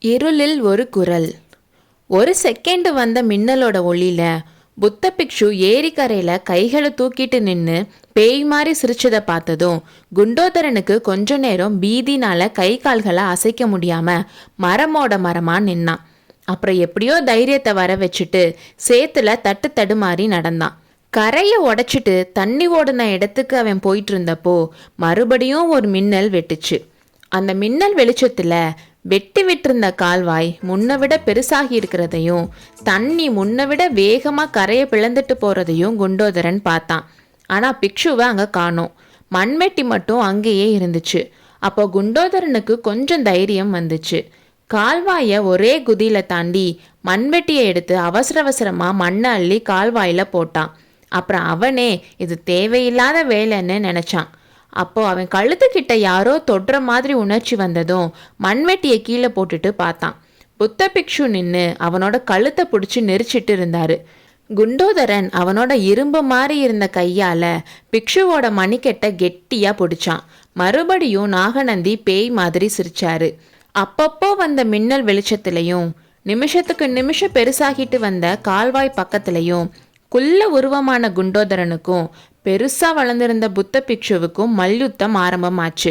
இருளில் ஒரு குரல். ஒரு செகண்ட் வந்த மின்னலோட ஒளியில புத்த பிக்ஷு ஏரிக்கரையில கைகளை தூக்கிட்டு நின்று பேய் மாதிரி சிரிச்சதை பார்த்ததும் குண்டோதரனுக்கு கொஞ்ச நேரம் பீதினால கை கால்களை அசைக்க முடியாம மரமோட மரமா நின்னான். அப்புறம் எப்படியோ தைரியத்தை வர வச்சுட்டு சேத்துல தட்டு தடுமாறி நடந்தான். கரையை உடைச்சிட்டு தண்ணி ஓடின இடத்துக்கு அவன் போயிட்டு இருந்தப்போ மறுபடியும் ஒரு மின்னல் வெட்டுச்சு. அந்த மின்னல் வெளிச்சத்துல வெட்டி விட்டிருந்த கால்வாய் முன்ன விட பெருசாகி இருக்கிறதையும் தண்ணி முன்ன விட வேகமா கரையை பிளந்துட்டு போறதையும் குண்டோதரன் பார்த்தான். ஆனா பிக்ஷுவை அங்க காணோம். மண்வெட்டி மட்டும் அங்கேயே இருந்துச்சு. அப்போ குண்டோதரனுக்கு கொஞ்சம் தைரியம் வந்துச்சு. கால்வாயை ஒரே குதியில தாண்டி மண்வெட்டியை எடுத்து அவசர அவசரமா மண்ணை அள்ளி கால்வாயில போட்டான். அப்புறம் அவனே இது தேவையில்லாத வேலைன்னு நினைச்சான். அப்போ அவன் கழுத்துக்கிட்ட யாரோ தொடுற மாதிரி உணர்ச்சி வந்ததும் மண்வெட்டியை கீழே போட்டுட்டு பார்த்தான். புத்த பிக்ஷு நின்று அவனோட கழுத்தை பிடிச்சி நெரிச்சிட்டு இருந்தாரு. குண்டோதரன் அவனோட இரும்பு மாதிரி இருந்த கையால பிக்ஷுவோட மணிக்கெட்ட கெட்டியா பிடிச்சான். மறுபடியும் நாகநந்தி பேய் மாதிரி சிரிச்சாரு. அப்பப்போ வந்த மின்னல் வெளிச்சத்திலையும் நிமிஷத்துக்கு நிமிஷம் பெருசாகிட்டு வந்த கால்வாய் பக்கத்திலையும் குள்ள உருவமான குண்டோதரனுக்கும் பெருசா வளர்ந்திருந்த புத்த பிக்ஷுவுக்கும் மல்யுத்தம் ஆரம்பமாச்சு.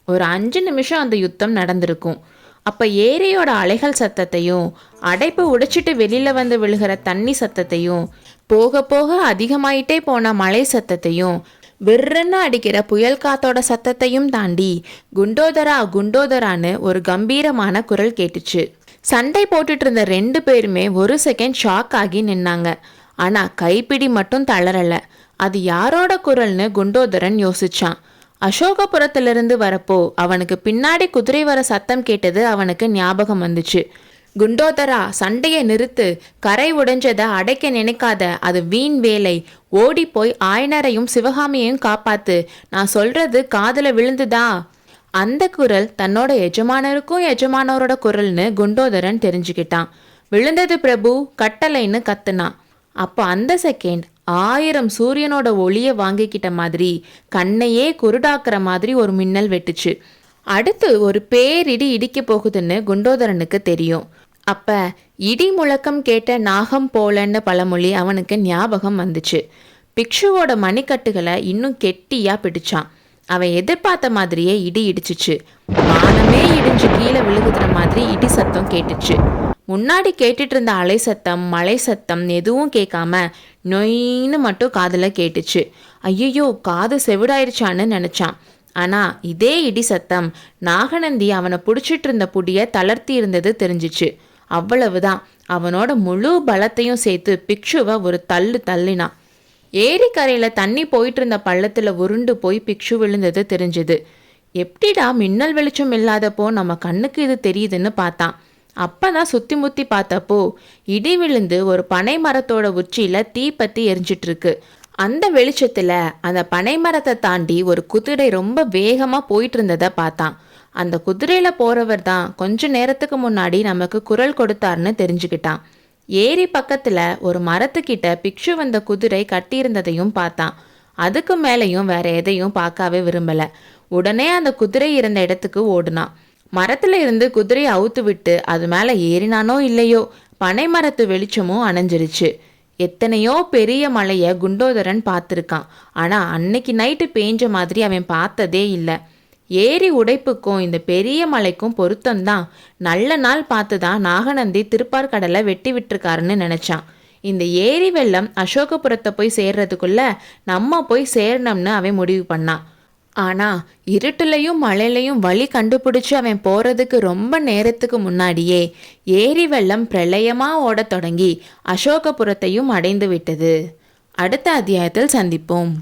ஒரு 5 நிமிஷம் அந்த யுத்தம் நடந்திருக்கும். அப்ப ஏரியோட அலைகள் சத்தத்தையும் அடைப்பு உடைச்சிட்டு வெளியில வந்து விழுகிற தண்ணி சத்தத்தையும் போக போக அதிகமாயிட்டே போன மழை சத்தத்தையும் விற்றுன்னு அடிக்கிற புயல் காத்தோட சத்தத்தையும் தாண்டி குண்டோதரா குண்டோதரான்னு ஒரு கம்பீரமான குரல் கேட்டுச்சு. சண்டை போட்டுட்டு இருந்த 2 பேருமே ஒரு செகண்ட் ஷாக் ஆகி நின்னாங்க. ஆனா கைப்பிடி மட்டும் தளரல. அது யாரோட குரல்னு குண்டோதரன் யோசிச்சான். அசோகபுரத்திலிருந்து வரப்போ அவனுக்கு பின்னாடி குதிரை வர சத்தம் கேட்டது அவனுக்கு ஞாபகம் வந்துச்சு. குண்டோதரா, சண்டையை நிறுத்து, கரை உடைஞ்சதை அடைக்க நினைக்காத, அது வீண் வேலை, ஓடி போய் ஆயனரையும் சிவகாமியையும் காப்பாத்து, நான் சொல்றது காதுல விழுந்துதா? அந்த குரல் தன்னோட எஜமானருக்கும் எஜமானவரோட குரல்னு குண்டோதரன் தெரிஞ்சுக்கிட்டான். விழுந்தது பிரபு, கட்டளைன்னு கத்துனான். அப்போ அந்த செகண்ட் 1000 சூரியனோட ஒளியை வாங்கிக்கிட்ட மாதிரி கண்ணையே குருடாக்குற மாதிரி ஒரு மின்னல் வெட்டுச்சு. அடுத்து ஒரு பேரிடி இடிக்க போகுதுன்னு குண்டோதரனுக்கு தெரியும். அப்ப இடி முழக்கம் கேட்ட நாகம் போலன்னு பழமொழி அவனுக்கு ஞாபகம் வந்துச்சு. பிக்ஷுவோட மணிக்கட்டுகளை இன்னும் கெட்டியா பிடிச்சான். அவன் எதிர்பார்த்த மாதிரியே இடி இடிச்சிச்சு. வானமே இடிஞ்சு கீழே விழுகுற மாதிரி இடி சத்தம் கேட்டுச்சு. முன்னாடி கேட்டுட்டு இருந்த அலை சத்தம் மலை சத்தம் எதுவும் கேட்காம நொயின்னு மட்டும் காதுல கேட்டுச்சு. ஐயோ, காது செவிடாயிருச்சான்னு நினைச்சான். ஆனா இதே இடி சத்தம் நாகநந்தி அவனை பிடிச்சிட்டு இருந்த புடிய தளர்த்தி இருந்தது தெரிஞ்சிச்சு. அவ்வளவுதான். அவனோட முழு பலத்தையும் சேர்த்து பிக்ஷுவை ஒரு தள்ளு தள்ளினான். ஏரிக்கரையில தண்ணி போயிட்டு இருந்த பள்ளத்துல உருண்டு போய் பிக்ஷு விழுந்தது தெரிஞ்சுது. எப்படிடா மின்னல் வெளிச்சம் இல்லாதப்போ நம்ம கண்ணுக்கு இது தெரியுதுன்னு பார்த்தான். அப்பதான் சுத்தி முத்தி பார்த்தப்போ இடி விழுந்து ஒரு பனை மரத்தோட உச்சியில தீ பத்தி எரிஞ்சிட்டு இருக்கு. அந்த வெளிச்சத்துல அந்த பனை மரத்தை தாண்டி ஒரு குதிரை ரொம்ப வேகமா போயிட்டு இருந்ததை பார்த்தான். அந்த குதிரையில போறவர் தான் கொஞ்ச நேரத்துக்கு முன்னாடி நமக்கு குரல் கொடுத்தாருன்னு தெரிஞ்சுக்கிட்டான். ஏரி பக்கத்துல ஒரு மரத்துக்கிட்ட பிக்ஷு வந்த குதிரை கட்டியிருந்ததையும் பார்த்தான். அதுக்கு மேலையும் வேற எதையும் பார்க்கவே விரும்பல. உடனே அந்த குதிரை இருந்த இடத்துக்கு ஓடுனான். மரத்துல இருந்து குதிரையை அவுத்து விட்டு அது மேல ஏறினானோ இல்லையோ, பனை மரத்து வெளிச்சமும் அணைஞ்சிருச்சு. எத்தனையோ பெரிய மலைய குண்டோதரன் பார்த்துருக்கான். ஆனா அன்னைக்கு நைட்டு பேஞ்ச மாதிரி அவன் பார்த்ததே இல்லை. ஏரி உடைப்புக்கும் இந்த பெரிய மலைக்கும் பொருத்தம்தான். நல்ல நாள் பார்த்துதான் நாகநந்தி திருப்பார்கடலை வெட்டி விட்டுருக்காருன்னு நினைச்சான். இந்த ஏரி வெள்ளம் அசோகபுரத்தை போய் சேர்றதுக்குள்ள நம்ம போய் சேரணும்னு அவன் முடிவு பண்ணான். ஆனா இருட்டுலையும் மழையிலையும் வழி கண்டுபிடிச்சு அவன் போறதுக்கு ரொம்ப நேரத்துக்கு முன்னாடியே ஏரி வெள்ளம் பிரளயமா ஓடத் தொடங்கி அசோகபுரத்தையும் அடைந்து விட்டது. அடுத்த அத்தியாயத்தில் சந்திப்போம்.